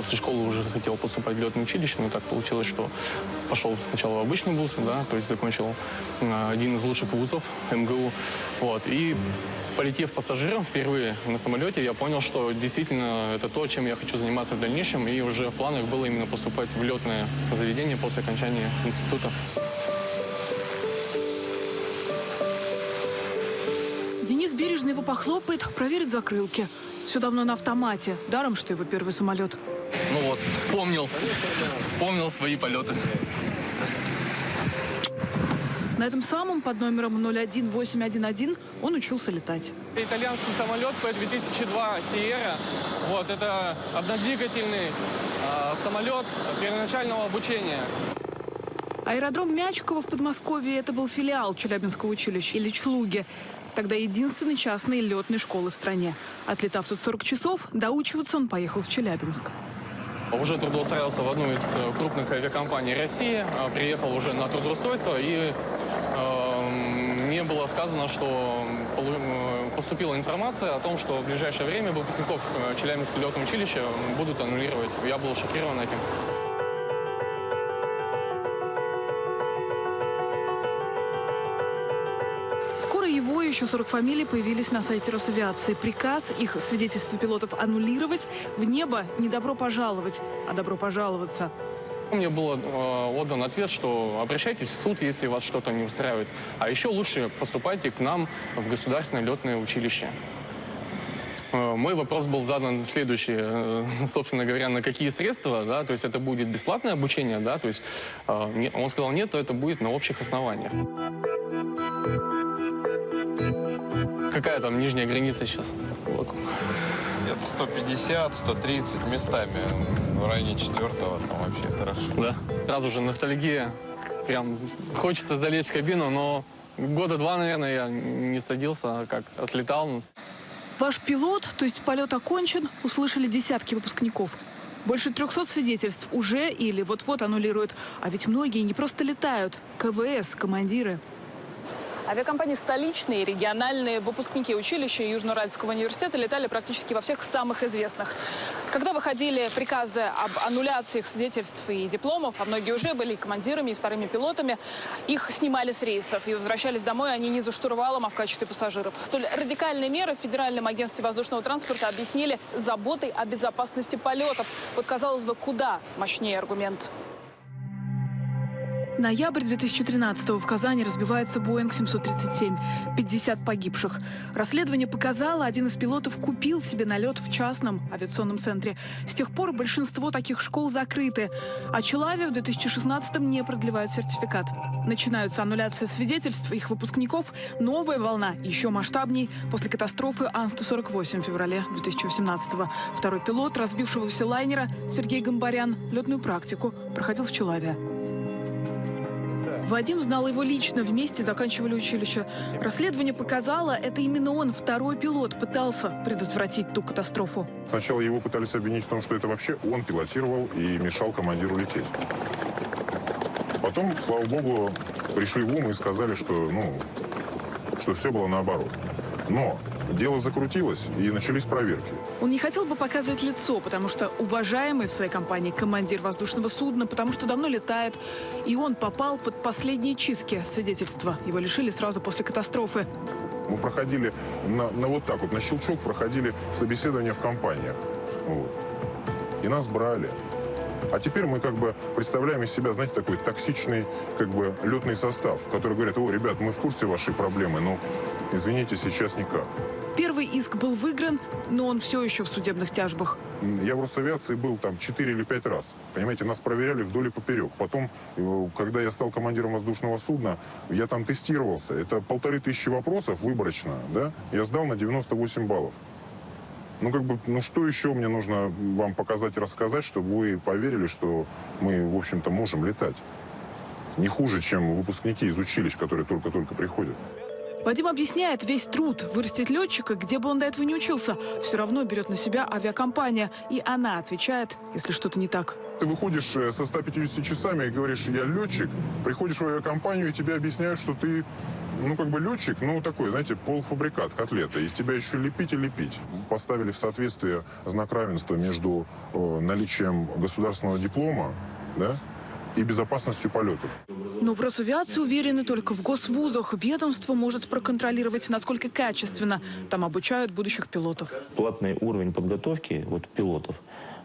после школы уже хотел поступать в летное училище, но так получилось, что пошел сначала в обычный вуз, да, то есть закончил один из лучших вузов МГУ. Вот, и полетев пассажиром впервые на самолете, я понял, что действительно это то, чем я хочу заниматься в дальнейшем, и уже в планах было именно поступать в летное заведение после окончания института. Денис бережно его похлопает, проверит закрылки. Все давно на автомате, даром, что его первый самолет. Ну вот, вспомнил свои полеты. На этом самом под номером 01811 он учился летать. Итальянский самолет P-2002 Sierra. Вот, это однодвигательный самолет первоначального обучения. Аэродром Мячикова в Подмосковье – это был филиал Челябинского училища Ильич-Луги. Тогда единственной частной летной школы в стране. Отлетав тут 40 часов, доучиваться он поехал в Челябинск. Уже трудоустроился в одну из крупных авиакомпаний России, приехал уже на трудоустройство, и мне было сказано, что поступила информация о том, что в ближайшее время выпускников Челябинского летного училища будут аннулировать. Я был шокирован этим. Скоро его и еще 40 фамилий появились на сайте Росавиации. Приказ их свидетельства пилотов аннулировать, в небо не добро пожаловать, а добро пожаловаться. Мне был отдан ответ, что обращайтесь в суд, если вас что-то не устраивает. А еще лучше поступайте к нам в государственное летное училище. Мой вопрос был задан следующий, собственно говоря, на какие средства, да, то есть это будет бесплатное обучение, да, то есть он сказал нет, то это будет на общих основаниях. Какая там нижняя граница сейчас? Где-то 150, 130 местами. В районе 4-го там вообще хорошо. Да. Сразу же ностальгия. Прям хочется залезть в кабину, но года 2, наверное, я не садился, как отлетал. Ваш пилот, то есть полет окончен, услышали десятки выпускников. Больше 300 свидетельств уже или вот-вот аннулируют. А ведь многие не просто летают. КВС, командиры. Авиакомпании столичные, региональные, выпускники училища Южно-Уральского университета летали практически во всех самых известных. Когда выходили приказы об аннуляции их свидетельств и дипломов, а многие уже были и командирами, и вторыми пилотами, их снимали с рейсов и возвращались домой они не за штурвалом, а в качестве пассажиров. Столь радикальные меры в Федеральном агентстве воздушного транспорта объяснили заботой о безопасности полетов. Вот, казалось бы, куда мощнее аргумент. Ноябрь 2013-го в Казани разбивается Боинг 737. 50 погибших. Расследование показало, один из пилотов купил себе налет в частном авиационном центре. С тех пор большинство таких школ закрыты. А Челаве в 2016-м не продлевают сертификат. Начинаются аннуляции свидетельств их выпускников. Новая волна, еще масштабней, после катастрофы Ан-148 в феврале 2018-го. Второй пилот разбившегося лайнера Сергей Гамбарян летную практику проходил в Челаве. Вадим знал его лично, вместе заканчивали училище. Расследование показало, это именно он, второй пилот, пытался предотвратить ту катастрофу. Сначала его пытались обвинить в том, что это вообще он пилотировал и мешал командиру лететь. Потом, слава богу, пришли в ум и сказали, что все было наоборот. Но дело закрутилось, и начались проверки. Он не хотел бы показывать лицо, потому что уважаемый в своей компании командир воздушного судна, потому что давно летает. И он попал под последние чистки свидетельства. Его лишили сразу после катастрофы. Мы проходили вот так вот, на щелчок проходили собеседования в компаниях. Вот. И нас брали. А теперь мы как бы представляем из себя, знаете, такой токсичный как бы летный состав, который говорит: о, ребят, мы в курсе вашей проблемы, но, извините, сейчас никак. Первый иск был выигран, но он все еще в судебных тяжбах. Я в Росавиации был там 4 или 5 раз. Понимаете, нас проверяли вдоль и поперек. Потом, когда я стал командиром воздушного судна, я там тестировался. Это 1500 вопросов выборочно, да? Я сдал на 98 баллов. Что еще мне нужно вам показать, рассказать, чтобы вы поверили, что мы, в общем-то, можем летать? Не хуже, чем выпускники из училищ, которые только-только приходят. Вадим объясняет, весь труд вырастить летчика, где бы он до этого не учился, все равно берет на себя авиакомпания. И она отвечает, если что-то не так. Ты выходишь со 150 часами и говоришь, я летчик, приходишь в авиакомпанию, и тебе объясняют, что ты, ну, как бы летчик, ну, такой, знаете, полуфабрикат, котлета. Из тебя еще лепить и лепить. Поставили в соответствие знак равенства между наличием государственного диплома, да, и безопасностью полетов. Но в Росавиации уверены, только в госвузах ведомство может проконтролировать, насколько качественно там обучают будущих пилотов. Платный уровень подготовки вот, пилотов,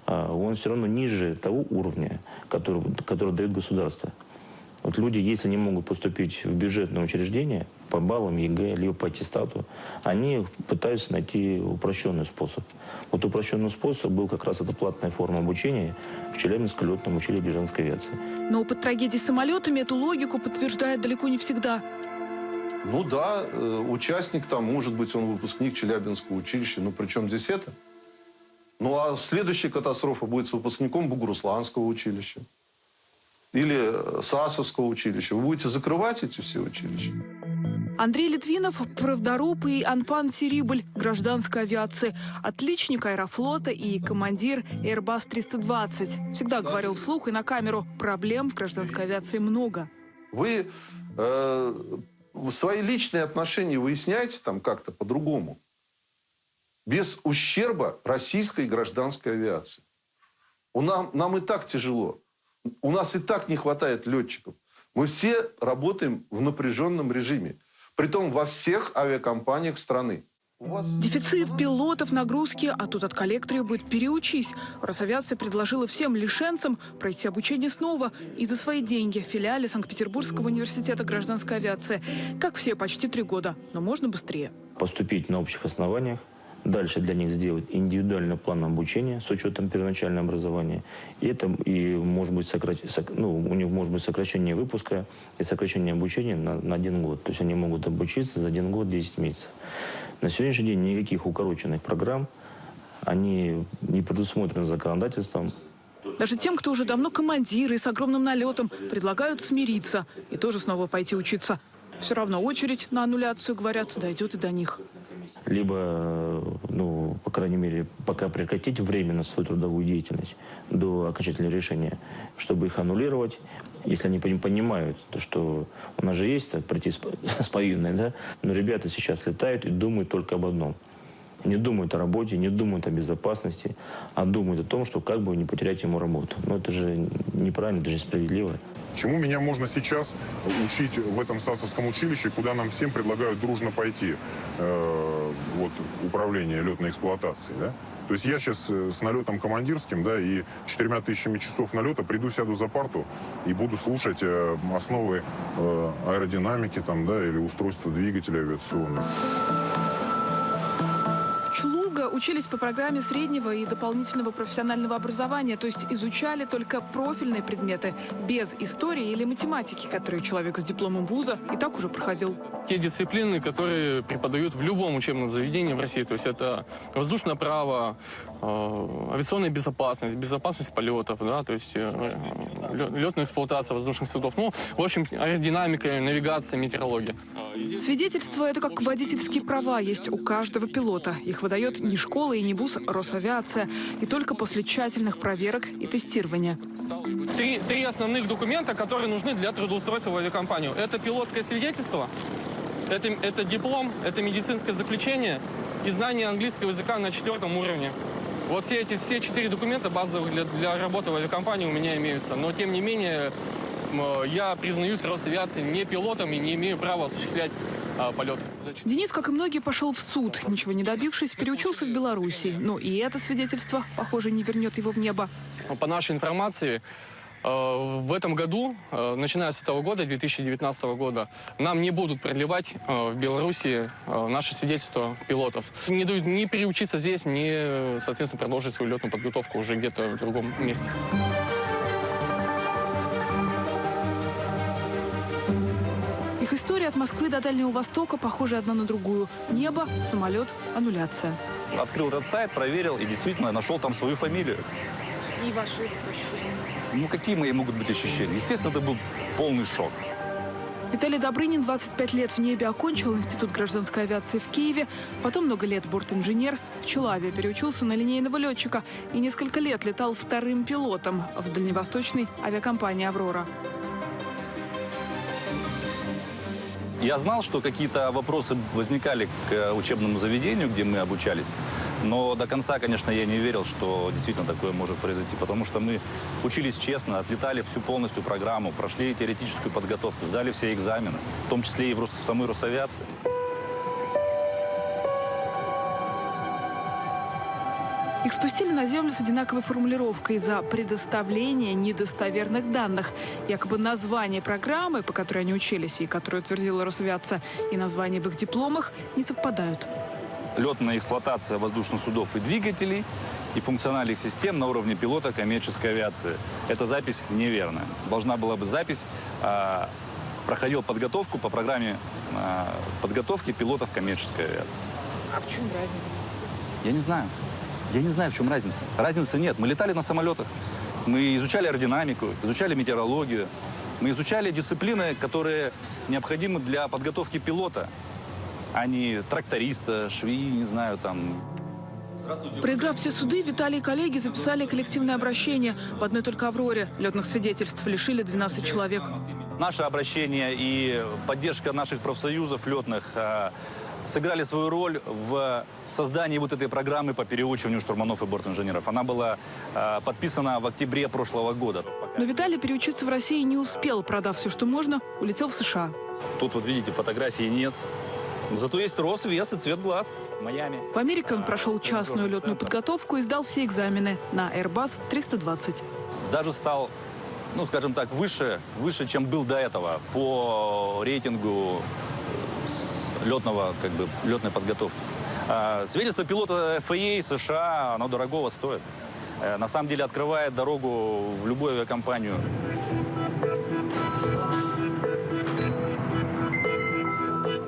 он все равно ниже того уровня, который дает государство. Вот люди, если не могут поступить в бюджетное учреждение по баллам ЕГЭ, либо по аттестату, они пытаются найти упрощенный способ. Вот упрощенный способ был как раз эта платная форма обучения в Челябинском летном училище гражданской авиации. Но опыт трагедий с самолетами эту логику подтверждает далеко не всегда. Ну да, участник там, может быть, он выпускник Челябинского училища. Ну при чем здесь это? Ну а следующая катастрофа будет с выпускником Бугурусланского училища. Или САСовского училища. Вы будете закрывать эти все училища? Андрей Литвинов, правдоруб, и Анфан Сирибль, гражданской авиации, отличник Аэрофлота и командир Airbus 320. Всегда говорил вслух и на камеру, проблем в гражданской авиации много. Вы свои личные отношения выясняете там как-то по-другому. Без ущерба российской гражданской авиации. Нам и так тяжело. У нас и так не хватает летчиков. Мы все работаем в напряженном режиме. Притом во всех авиакомпаниях страны. Дефицит пилотов, нагрузки, а тут от коллег требует «переучись». Росавиация предложила всем лишенцам пройти обучение снова и за свои деньги в филиале Санкт-Петербургского университета гражданской авиации. Как все, почти 3 года, но можно быстрее. Поступить на общих основаниях. Дальше для них сделать индивидуальный план обучения с учетом первоначального образования. И может быть, у них может быть сокращение выпуска и сокращение обучения на 1 год. То есть они могут обучиться за 1 год 10 месяцев. На сегодняшний день никаких укороченных программ, они не предусмотрены законодательством. Даже тем, кто уже давно командиры и с огромным налетом, предлагают смириться и тоже снова пойти учиться. Все равно очередь на аннуляцию, говорят, дойдет и до них. Либо, по крайней мере, пока прекратить временно свою трудовую деятельность до окончательного решения, чтобы их аннулировать, если они понимают, что у нас же есть прийти с повинной, да? Но ребята сейчас летают и думают только об одном. Не думают о работе, не думают о безопасности, а думают о том, что как бы не потерять ему работу. Но это же неправильно, это же несправедливо. Чему меня можно сейчас учить в этом САСовском училище, куда нам всем предлагают дружно пойти, управление летной эксплуатацией, да? То есть я сейчас с налетом командирским, да, и 4000 часов налета приду, сяду за парту и буду слушать основы аэродинамики там, да, или устройства двигателя авиационного. Члуга учились по программе среднего и дополнительного профессионального образования, то есть изучали только профильные предметы, без истории или математики, которые человек с дипломом вуза и так уже проходил. Те дисциплины, которые преподают в любом учебном заведении в России, то есть это воздушное право, авиационная безопасность, безопасность полетов, да, то есть летная эксплуатация воздушных судов, в общем, аэродинамика, навигация, метеорология. Свидетельство – это как водительские права есть у каждого пилота. Их выдает не школа и не вуз, Росавиация. И только после тщательных проверок и тестирования. Три основных документа, которые нужны для трудоустройства в авиакомпанию. Это пилотское свидетельство, это диплом, это медицинское заключение и знание английского языка на 4-м уровне. Вот все 4 документа базовых для работы в авиакомпании у меня имеются. Но, тем не менее, я признаюсь Росавиацией не пилотом и не имею права осуществлять полет. Денис, как и многие, пошел в суд. Ничего не добившись, переучился в Белоруссии. Но и это свидетельство, похоже, не вернет его в небо. По нашей информации, в этом году, начиная с этого года, 2019 года, нам не будут продлевать в Беларуси наше свидетельство пилотов. Не дают ни переучиться здесь, ни, соответственно, продолжить свою летную подготовку уже где-то в другом месте. Их история от Москвы до Дальнего Востока похожа одна на другую. Небо, самолет, аннуляция. Открыл этот сайт, проверил и действительно нашел там свою фамилию. И ваши ощущения? Какие мои могут быть ощущения? Естественно, это был полный шок. Виталий Добрынин 25 лет в небе окончил Институт гражданской авиации в Киеве, потом много лет бортинженер в Чилаве, переучился на линейного летчика и несколько лет летал вторым пилотом в дальневосточной авиакомпании «Аврора». Я знал, что какие-то вопросы возникали к учебному заведению, где мы обучались. Но до конца, конечно, я не верил, что действительно такое может произойти. Потому что мы учились честно, отлетали всю полностью программу, прошли теоретическую подготовку, сдали все экзамены, в том числе и в самой Росавиации. Их спустили на землю с одинаковой формулировкой за предоставление недостоверных данных. Якобы название программы, по которой они учились и которую утвердила Росавиация, и название в их дипломах не совпадают. Летная эксплуатация воздушных судов и двигателей и функциональных систем на уровне пилота коммерческой авиации. Эта запись неверная. Должна была быть запись «Проходил подготовку по программе подготовки пилотов коммерческой авиации». А в чем разница? Я не знаю. Я не знаю, в чем разница. Разницы нет. Мы летали на самолетах. Мы изучали аэродинамику, изучали метеорологию. Мы изучали дисциплины, которые необходимы для подготовки пилота, а не тракториста, швеи, не знаю, там. Проиграв все суды, Виталий и коллеги записали коллективное обращение. В одной только «Авроре» летных свидетельств лишили 12 человек. Наше обращение и поддержка наших профсоюзов летных сыграли свою роль в создании вот этой программы по переучиванию штурманов и бортинженеров. Она была подписана в октябре прошлого года. Но Виталий переучиться в России не успел. Продав все, что можно, улетел в США. Тут вот видите, фотографий нет. Но зато есть рост, вес и цвет глаз. Майами. В Америке он прошел частную летную подготовку и сдал все экзамены на Airbus 320. Даже стал, ну, скажем так, выше, чем был до этого по рейтингу летной подготовки. Свидетельство пилота FAA США, оно дорогого стоит. На самом деле открывает дорогу в любую авиакомпанию.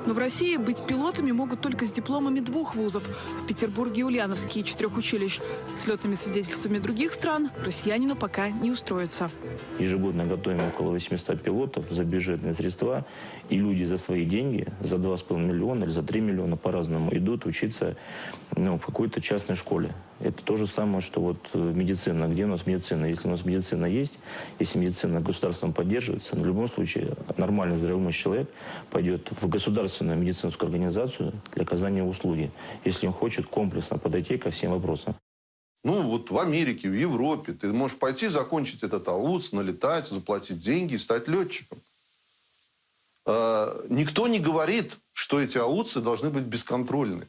Но в России быть пилотами могут только с дипломами 2 вузов. В Петербурге Ульяновские 4 училищ. С летными свидетельствами других стран россиянину пока не устроится. Ежегодно готовим около 800 пилотов за бюджетные средства. И люди за свои деньги, за 2,5 миллиона или за 3 миллиона по-разному, идут учиться в какой-то частной школе. Это то же самое, что вот медицина. Где у нас медицина? Если у нас медицина есть, если медицина государством поддерживается, в любом случае нормальный здравомыслящий человек пойдет в государственную медицинскую организацию для оказания услуги, если он хочет комплексно подойти ко всем вопросам. Ну, вот в Америке, в Европе ты можешь пойти закончить этот АУЦ, налетать, заплатить деньги и стать летчиком. Никто не говорит, что эти АУЦы должны быть бесконтрольны.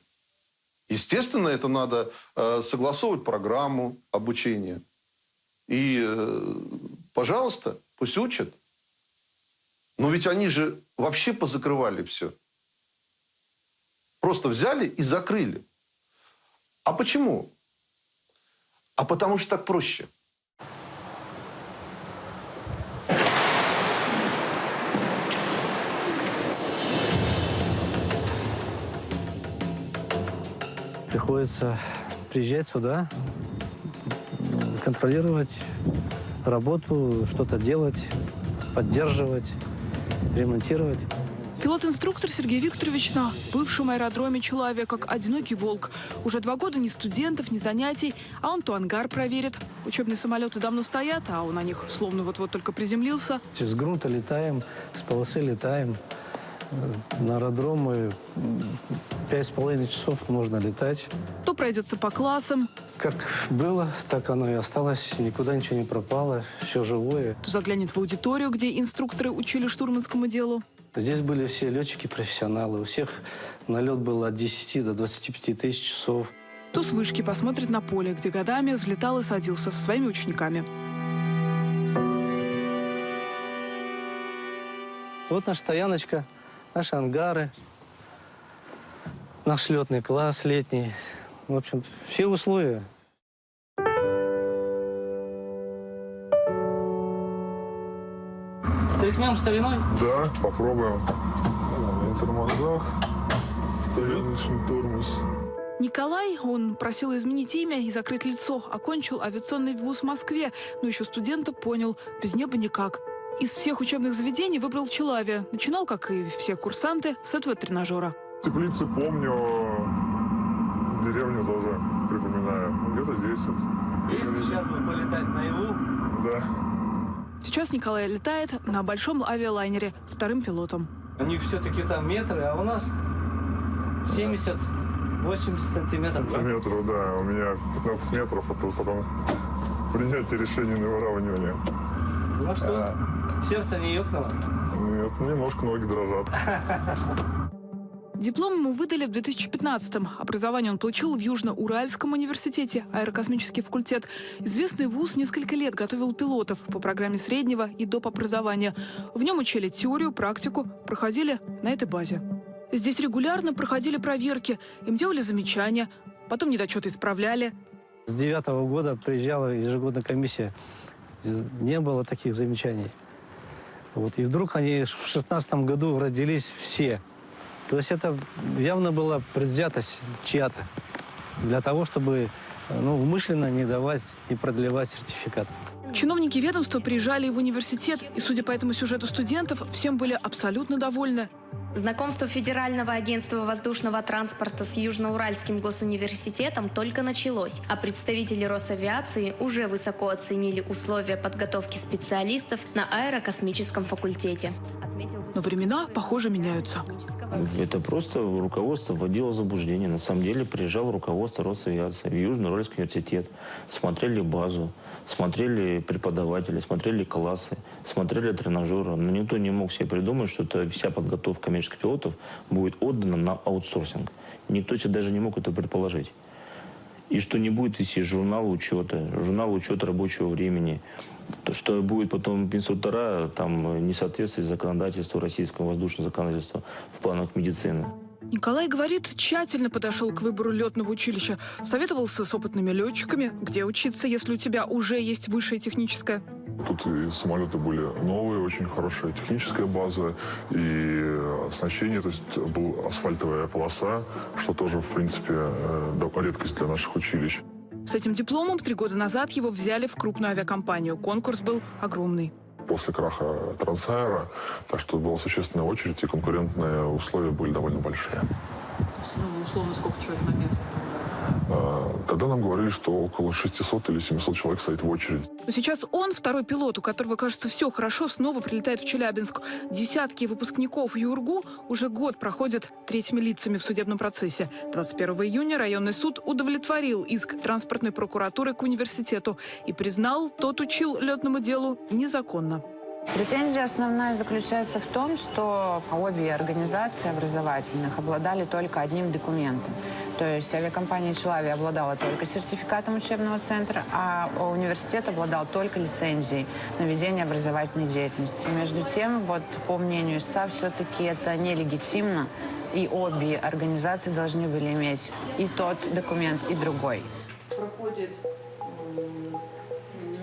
Естественно, это надо согласовывать программу обучения. И, пожалуйста, пусть учат. Но ведь они же вообще позакрывали все. Просто взяли и закрыли. А почему? А потому что так проще. Приходится приезжать сюда, контролировать работу, что-то делать, поддерживать, ремонтировать. Пилот-инструктор Сергей Викторович на бывшем аэродроме Чилаве как одинокий волк. Уже 2 года ни студентов, ни занятий, а он то ангар проверит. Учебные самолеты давно стоят, а он на них словно вот-вот только приземлился. С грунта летаем, с полосы летаем. На аэродромы 5,5 часов можно летать. То пройдется по классам, Как было, так оно и осталось. Никуда ничего не пропало, все живое. то заглянет в аудиторию, где инструкторы учили штурманскому делу. Здесь были все летчики-профессионалы. У всех налет был от 10 до 25 тысяч часов. То с вышки посмотрит на поле, где годами взлетал и садился со своими учениками. Вот наша стояночка, наши ангары, наш летный класс летний. В общем, все условия. Тряхнем стариной? Да, попробуем. На тормозах. Стояночный тормоз. Николай, он просил изменить имя и закрыть лицо. Окончил авиационный вуз в Москве, но еще студента понял, без неба никак. из всех учебных заведений выбрал Челавия. Начинал, как и все курсанты, с этого тренажера. Теплицы помню, деревню тоже припоминаю. Где-то здесь вот. Если сейчас бы полетать наяву. Да. Сейчас Николай летает на большом авиалайнере вторым пилотом. У них все-таки там метры, а у нас 70-80 сантиметров. Сантиметров, да. У меня 15 метров от высоты. Принятие решений на выравнивание. Ну что, сердце не ёкнуло? Нет, немножко ноги дрожат. Диплом ему выдали в 2015-м. Образование он получил в Южно-Уральском университете, аэрокосмический факультет. Известный вуз несколько лет готовил пилотов по программе среднего и доп. Образования. В нем учили теорию, практику, проходили на этой базе. Здесь регулярно проходили проверки, им делали замечания, потом недочеты исправляли. С 2009 года приезжала ежегодная комиссия. Не было таких замечаний. Вот. И вдруг они в 2016 году родились все. То есть это явно была предвзятость чья-то для того, чтобы умышленно не давать и продлевать сертификат. Чиновники ведомства приезжали в университет, и, судя по этому сюжету студентов, всем были абсолютно довольны. Знакомство Федерального агентства воздушного транспорта с Южноуральским госуниверситетом только началось, а представители Росавиации уже высоко оценили условия подготовки специалистов на аэрокосмическом факультете. Но времена, похоже, меняются. Это просто руководство вводило в заблуждение. На самом деле приезжало руководство Росавиации в Южно-Уральский университет, смотрели базу, смотрели преподавателей, смотрели классы, смотрели тренажеры. Но никто не мог себе придумать, что вся подготовка коммерческих пилотов будет отдана на аутсорсинг. Никто себе даже не мог это предположить. И что не будет вести журнал учета рабочего времени, то, что будет потом инструктора не соответствовать законодательству, российскому воздушному законодательству в планах медицины. Николай говорит, тщательно подошел к выбору летного училища, советовался с опытными летчиками, где учиться, если у тебя уже есть высшее техническое. Тут и самолеты были новые, очень хорошая техническая база, и оснащение, то есть была асфальтовая полоса, что тоже, в принципе, редкость для наших училищ. С этим дипломом 3 года назад его взяли в крупную авиакомпанию. Конкурс был огромный. После краха Трансаэро, так что была существенная очередь, и конкурентные условия были довольно большие. Условно, сколько человек на место? Тогда нам говорили, что около 600 или 700 человек стоит в очереди. Но сейчас он, второй пилот, у которого, кажется, все хорошо, снова прилетает в Челябинск. Десятки выпускников ЮрГУ уже год проходят третьими лицами в судебном процессе. 21 июня районный суд удовлетворил иск транспортной прокуратуры к университету и признал, тот учил летному делу незаконно. Претензия основная заключается в том, что обе организации образовательных обладали только одним документом. То есть авиакомпания «Челавия» обладала только сертификатом учебного центра, а университет обладал только лицензией на ведение образовательной деятельности. Между тем, по мнению ИСА, все-таки это нелегитимно, и обе организации должны были иметь и тот документ, и другой.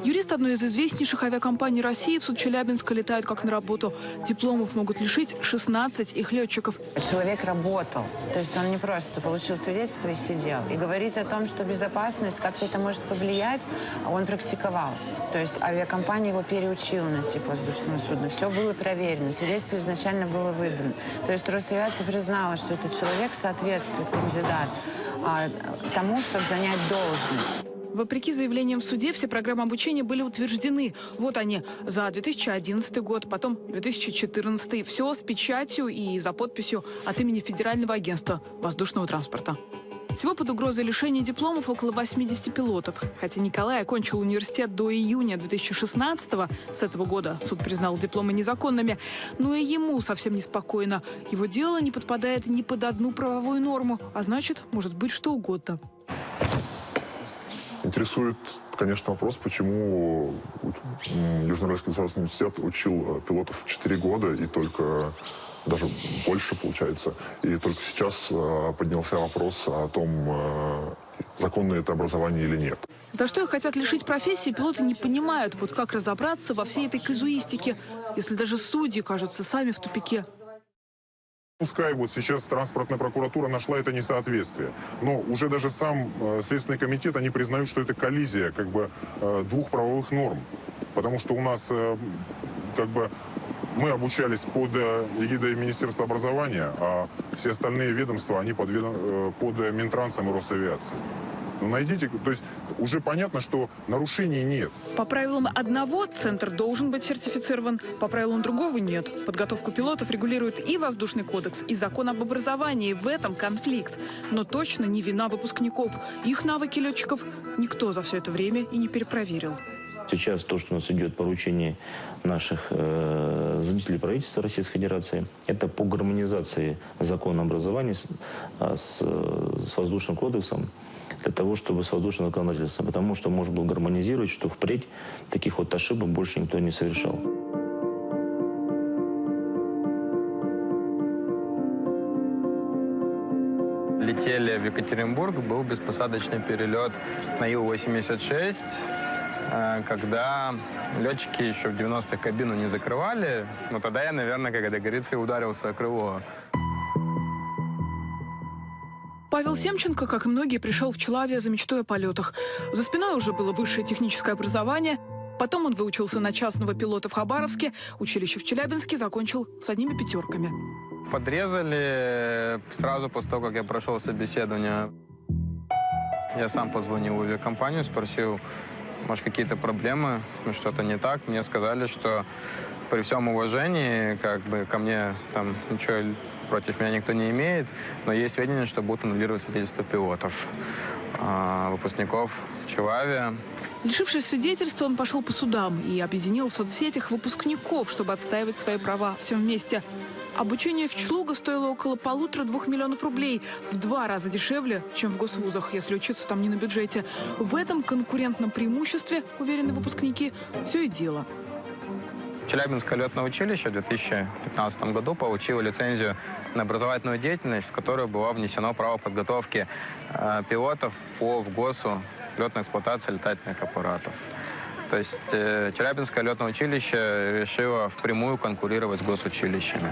Юрист одной из известнейших авиакомпаний России в суд Челябинска летает как на работу. Дипломов могут лишить 16 их летчиков. Человек работал, то есть он не просто получил свидетельство и сидел. И говорить о том, что безопасность, как-то это может повлиять, он практиковал. То есть авиакомпания его переучила на тип воздушного судна. Все было проверено, свидетельство изначально было выдано. То есть Росавиация признала, что этот человек соответствует, кандидат, тому, чтобы занять должность. Вопреки заявлениям в суде, все программы обучения были утверждены. Вот они за 2011 год, потом 2014. Все с печатью и за подписью от имени Федерального агентства воздушного транспорта. Всего под угрозой лишения дипломов около 80 пилотов. Хотя Николай окончил университет до июня 2016-го, с этого года суд признал дипломы незаконными, но и ему совсем неспокойно. Его дело не подпадает ни под одну правовую норму, а значит, может быть что угодно. Интересует, конечно, вопрос, почему Южноуральский государственный университет учил пилотов 4 года и только, даже больше получается, и только сейчас поднялся вопрос о том, законное это образование или нет. За что их хотят лишить профессии, пилоты не понимают, как разобраться во всей этой казуистике, если даже судьи, кажется, сами в тупике. Пускай сейчас транспортная прокуратура нашла это несоответствие, но уже даже сам Следственный комитет, они признают, что это коллизия двух правовых норм. Потому что у нас как бы мы обучались под эгидой Министерства образования, а все остальные ведомства, они под Минтрансом и Росавиацией. Ну, найдите, то есть уже понятно, что нарушений нет. По правилам одного центр должен быть сертифицирован, по правилам другого нет. Подготовку пилотов регулирует и Воздушный кодекс, и закон об образовании. В этом конфликт. Но точно не вина выпускников. Их навыки летчиков никто за все это время и не перепроверил. Сейчас то, что у нас идет поручение наших заместителей правительства Российской Федерации, это по гармонизации закона образования с Воздушным кодексом, для того, чтобы с воздушным законодательством, потому что можно было гармонизировать, что впредь таких вот ошибок больше никто не совершал. Летели в Екатеринбург, был беспосадочный перелет на Ил-86, когда летчики еще в 90-х кабину не закрывали. Но тогда я, наверное, как это говорится, ударился о крыло. Павел Семченко, как и многие, пришел в Челаве за мечтой о полетах. За спиной уже было высшее техническое образование. Потом он выучился на частного пилота в Хабаровске. Училище в Челябинске закончил с одними пятерками. Подрезали сразу после того, как я прошел собеседование. Я сам позвонил в авиакомпанию, спросил, может, какие-то проблемы, что-то не так. Мне сказали, что при всем уважении, как бы ко мне там ничего против меня никто не имеет, но есть сведения, что будут аннулировать свидетельства пилотов, выпускников Челави. Лишившись свидетельства, он пошел по судам и объединил в соцсетях выпускников, чтобы отстаивать свои права. Все вместе. Обучение в ЧЛУГа стоило около 1,5–2 миллионов рублей. В 2 раза дешевле, чем в госвузах, если учиться там не на бюджете. В этом конкурентном преимуществе, уверены выпускники, все и дело. Челябинское летное училище в 2015 году получило лицензию на образовательную деятельность, в которую было внесено право подготовки пилотов по ВГОСу летной эксплуатации летательных аппаратов. То есть Челябинское летное училище решило впрямую конкурировать с госучилищами.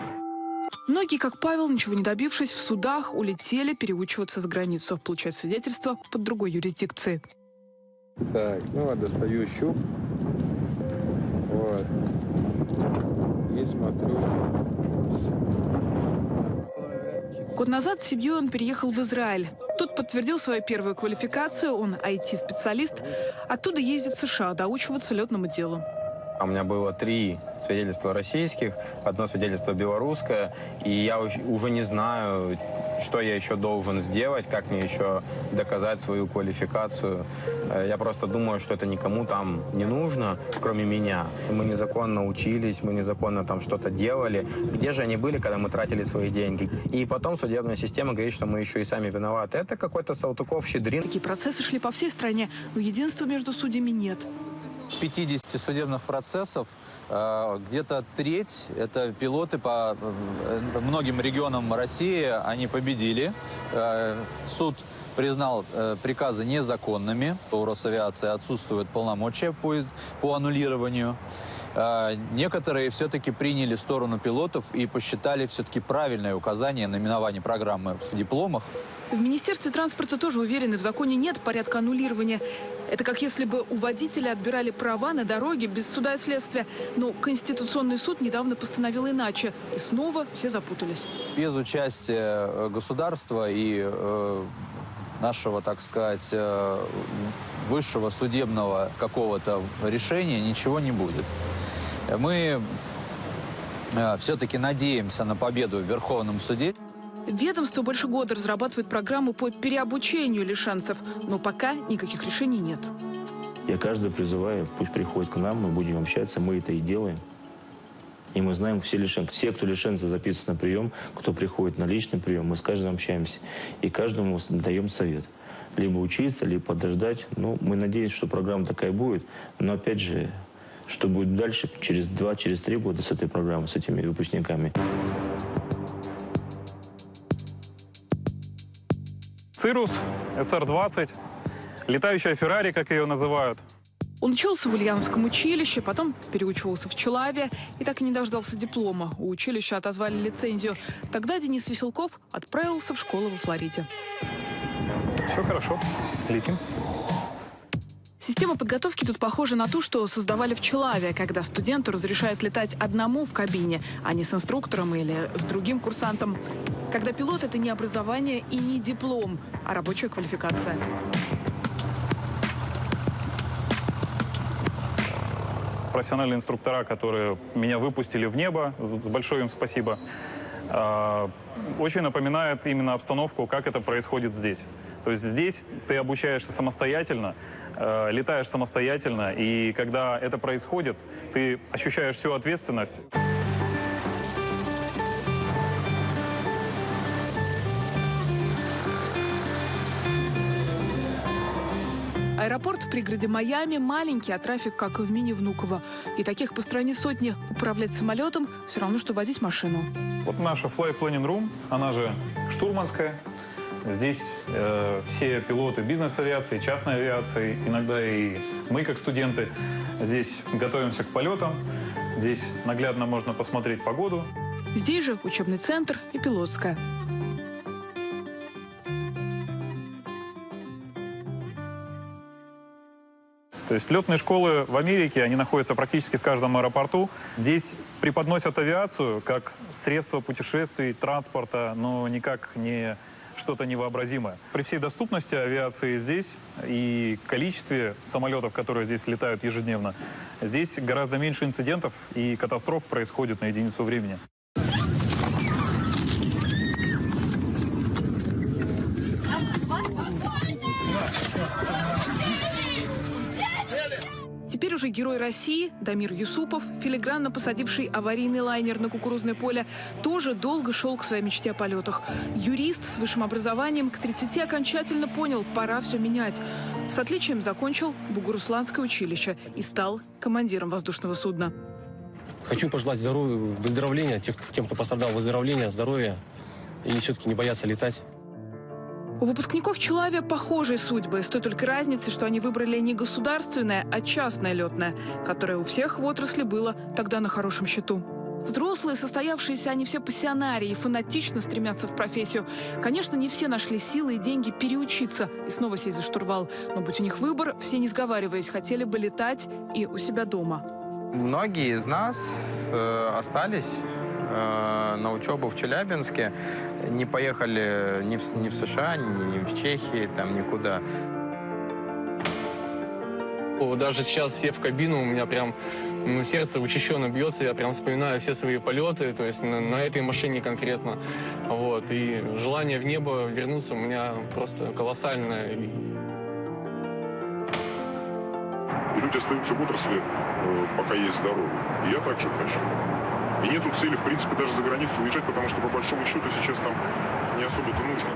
Многие, как Павел, ничего не добившись, в судах улетели переучиваться за границу, получать свидетельство под другой юрисдикцией. Так, ну вот достаю щуп. Вот. И смотрю. Год назад с семьей он переехал в Израиль. Тут подтвердил свою первую квалификацию, он IT-специалист. Оттуда ездит в США доучиваться летному делу. У меня было 3 свидетельства российских, 1 свидетельство белорусское, и я уже не знаю, что я еще должен сделать, как мне еще доказать свою квалификацию. Я просто думаю, что это никому там не нужно, кроме меня. Мы незаконно учились, мы незаконно там что-то делали. Где же они были, когда мы тратили свои деньги? И потом судебная система говорит, что мы еще и сами виноваты. Это какой-то Салтыков-Щедрин. Такие процессы шли по всей стране, но единства между судьями нет. С 50 судебных процессов где-то треть – это пилоты по многим регионам России, они победили. Суд признал приказы незаконными. У Росавиации отсутствуют полномочия по аннулированию. Некоторые все-таки приняли сторону пилотов и посчитали все-таки правильное указание наименования программы в дипломах. В Министерстве транспорта тоже уверены, в законе нет порядка аннулирования. Это как если бы у водителя отбирали права на дороге без суда и следствия. Но Конституционный суд недавно постановил иначе. И снова все запутались. Без участия государства и нашего, так сказать, высшего судебного какого-то решения ничего не будет. Мы все-таки надеемся на победу в Верховном суде. Ведомство больше года разрабатывает программу по переобучению лишенцев, но пока никаких решений нет. Я каждого призываю, пусть приходит к нам, мы будем общаться, мы это и делаем. И мы знаем все лишенцы. Все, кто лишенцы записываются на прием, кто приходит на личный прием, мы с каждым общаемся. И каждому даем совет. Либо учиться, либо подождать. Ну, мы надеемся, что программа такая будет. Но опять же, что будет дальше, через 2-3 года с этой программой, с этими выпускниками. Цирус, СР-20, летающая Феррари, как ее называют. Он учился в Ульяновском училище, потом переучивался в Челаве и так и не дождался диплома. У училища отозвали лицензию. Тогда Денис Веселков отправился в школу во Флориде. Все хорошо, летим. Система подготовки тут похожа на ту, что создавали в Чилаве, когда студенту разрешают летать одному в кабине, а не с инструктором или с другим курсантом. Когда пилот – это не образование и не диплом, а рабочая квалификация. Профессиональные инструктора, которые меня выпустили в небо, большое им спасибо, очень напоминает именно обстановку, как это происходит здесь. То есть здесь ты обучаешься самостоятельно, летаешь самостоятельно, и когда это происходит, ты ощущаешь всю ответственность. Аэропорт в пригороде Майами маленький, а трафик, как и в мини-Внуково. И таких по стране сотни. Управлять самолетом все равно, что водить машину. Вот наша Flight Planning Room, она же штурманская. Здесь все пилоты бизнес-авиации, частной авиации, иногда и мы, как студенты, здесь готовимся к полетам. Здесь наглядно можно посмотреть погоду. Здесь же учебный центр и пилотская. То есть летные школы в Америке, они находятся практически в каждом аэропорту. Здесь преподносят авиацию как средство путешествий, транспорта, но никак не что-то невообразимое. При всей доступности авиации здесь и количестве самолетов, которые здесь летают ежедневно, здесь гораздо меньше инцидентов и катастроф происходит на единицу времени. Теперь уже герой России Дамир Юсупов, филигранно посадивший аварийный лайнер на кукурузное поле, тоже долго шел к своей мечте о полетах. Юрист с высшим образованием к 30 окончательно понял, пора все менять. С отличием закончил Бугурусланское училище и стал командиром воздушного судна. Хочу пожелать здоровья, выздоровления, тем, кто пострадал, выздоровления, здоровья и все-таки не бояться летать. У выпускников Чилаве похожие судьбы, с той только разницей, что они выбрали не государственное, а частное летное, которое у всех в отрасли было тогда на хорошем счету. Взрослые, состоявшиеся, они все пассионарии, фанатично стремятся в профессию. Конечно, не все нашли силы и деньги переучиться и снова сесть за штурвал. Но будь у них выбор, все, не сговариваясь, хотели бы летать и у себя дома. Многие из нас остались на учебу в Челябинске, не поехали ни в США, ни в Чехии, там никуда. Даже сейчас, сев в кабину, у меня прям сердце учащенно бьется, я прям вспоминаю все свои полеты, то есть на этой машине конкретно. Вот, и желание в небо вернуться у меня просто колоссальное. И люди остаются в отрасли, пока есть здоровье. И я также хочу. И нету цели, в принципе, даже за границу уезжать, потому что, по большому счету, сейчас нам не особо-то нужно.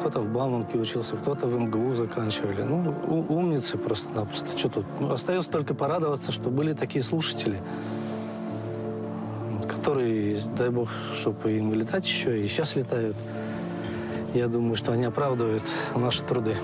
Кто-то в Бауманке учился, кто-то в МГУ заканчивали. Ну, умницы просто-напросто. Что тут? Ну, остается только порадоваться, что были такие слушатели, которые, дай бог, чтобы им летать еще, и сейчас летают. Я думаю, что они оправдывают наши труды.